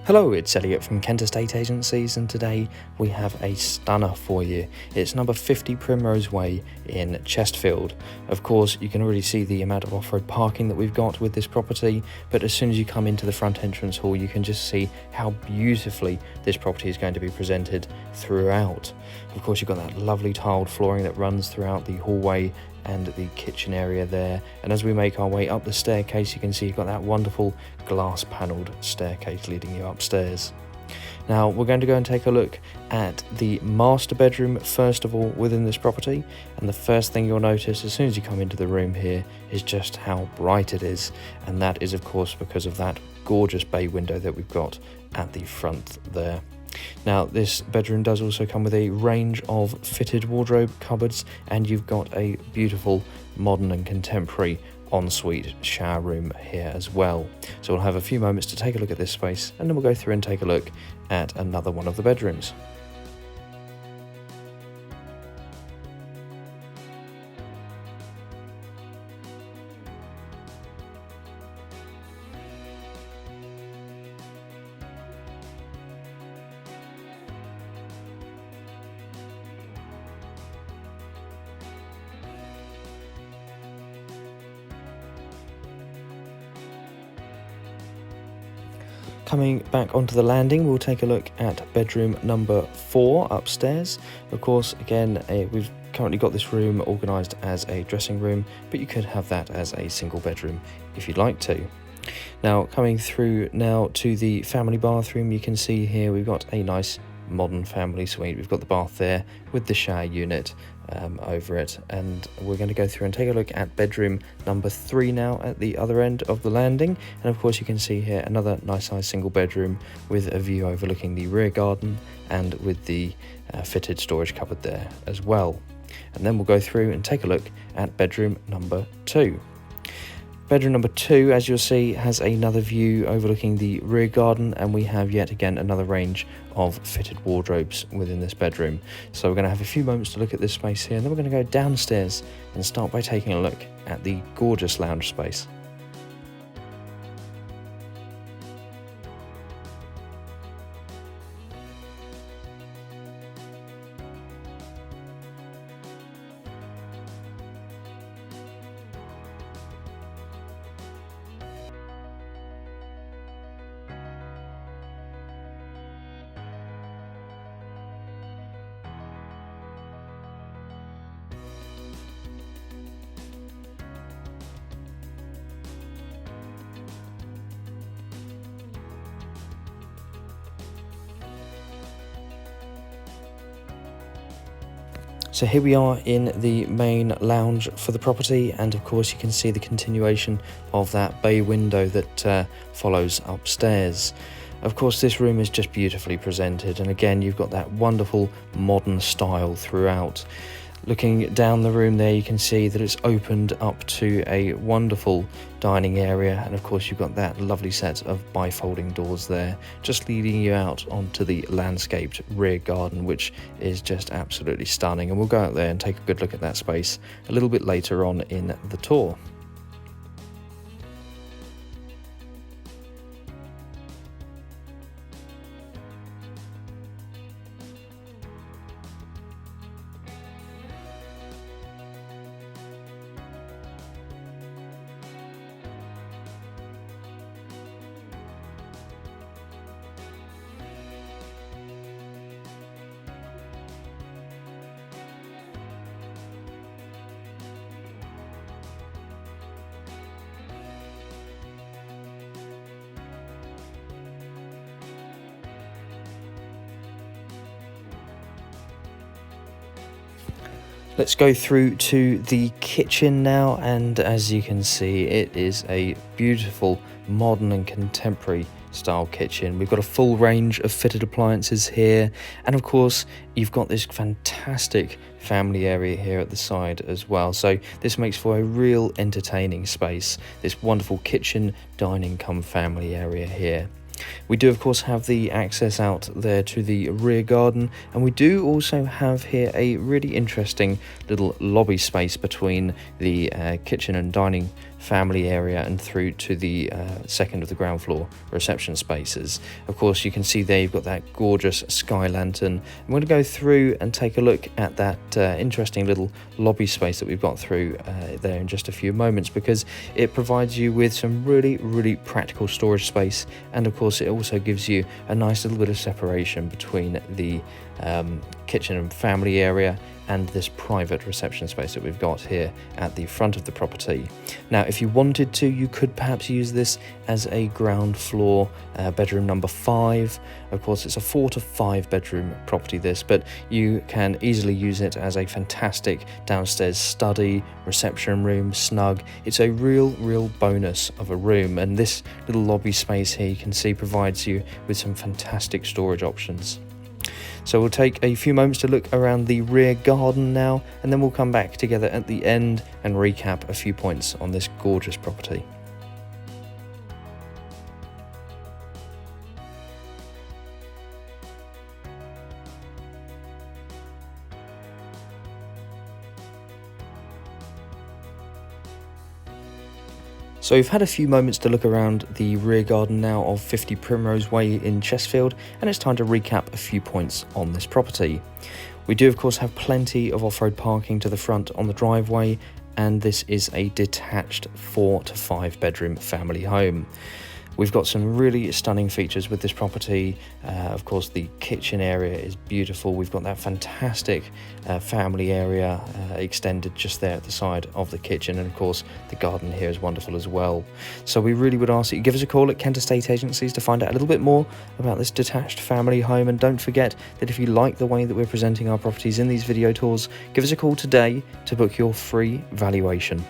Hello, it's Elliot from Kent Estate Agencies, and today we have a stunner for you. It's number 50 Primrose Way in Chestfield. Of course, you can already see the amount of off-road parking that we've got with this property, but as soon as you come into the front entrance hall, you can just see how beautifully this property is going to be presented throughout. Of course, you've got that lovely tiled flooring that runs throughout the hallway and the kitchen area there, and as we make our way up the staircase, you can see you've got that wonderful glass panelled staircase leading you upstairs. Now we're going to go and take a look at the master bedroom first of all within this property, and the first thing you'll notice as soon as you come into the room here is just how bright it is, and that is of course because of that gorgeous bay window that we've got at the front there. Now this bedroom does also come with a range of fitted wardrobe cupboards, and you've got a beautiful modern and contemporary ensuite shower room here as well. So we'll have a few moments to take a look at this space, and then we'll go through and take a look at another one of the bedrooms. Coming back onto the landing, we'll take a look at bedroom number 4 upstairs. Of course, again, we've currently got this room organised as a dressing room, but you could have that as a single bedroom if you'd like to. Now, coming through now to the family bathroom, you can see here we've got a nice modern family suite. We've got the bath there with the shower unit over it, and we're going to go through and take a look at bedroom number 3 now at the other end of the landing. And of course you can see here another nice size single bedroom with a view overlooking the rear garden and with the fitted storage cupboard there as well. And then we'll go through and take a look at bedroom number 2. Bedroom number 2, as you'll see, has another view overlooking the rear garden, and we have yet again another range of fitted wardrobes within this bedroom. So we're going to have a few moments to look at this space here, and then we're going to go downstairs and start by taking a look at the gorgeous lounge space. So here we are in the main lounge for the property, and of course you can see the continuation of that bay window that follows upstairs. Of course this room is just beautifully presented, and again you've got that wonderful modern style throughout. Looking down the room there, you can see that it's opened up to a wonderful dining area, and of course you've got that lovely set of bifolding doors there, just leading you out onto the landscaped rear garden, which is just absolutely stunning. And we'll go out there and take a good look at that space a little bit later on in the tour. Let's go through to the kitchen now, and as you can see, it is a beautiful modern and contemporary style kitchen. We've got a full range of fitted appliances here, and of course you've got this fantastic family area here at the side as well, so this makes for a real entertaining space, this wonderful kitchen, dining come family area here. We do of course have the access out there to the rear garden, and we do also have here a really interesting little lobby space between the kitchen and dining family area and through to the second of the ground floor reception spaces. Of course, you can see there you've got that gorgeous sky lantern. I'm going to go through and take a look at that interesting little lobby space that we've got through there in just a few moments, because it provides you with some really practical storage space, and of course it also gives you a nice little bit of separation between the kitchen and family area and this private reception space that we've got here at the front of the property. Now, if you wanted to, you could perhaps use this as a ground floor bedroom number 5. Of course, it's a 4 to 5 bedroom property this, but you can easily use it as a fantastic downstairs study, reception room, snug. It's a real bonus of a room, and this little lobby space here you can see provides you with some fantastic storage options. So we'll take a few moments to look around the rear garden now, and then we'll come back together at the end and recap a few points on this gorgeous property. So we've had a few moments to look around the rear garden now of 50 Primrose Way in Chestfield, and it's time to recap a few points on this property. We do of course have plenty of off-road parking to the front on the driveway, and this is a detached 4 to 5 bedroom family home. We've got some really stunning features with this property. Of course, the kitchen area is beautiful. We've got that fantastic family area extended just there at the side of the kitchen. And of course, the garden here is wonderful as well. So we really would ask that you give us a call at Kent Estate Agencies to find out a little bit more about this detached family home. And don't forget that if you like the way that we're presenting our properties in these video tours, give us a call today to book your free valuation.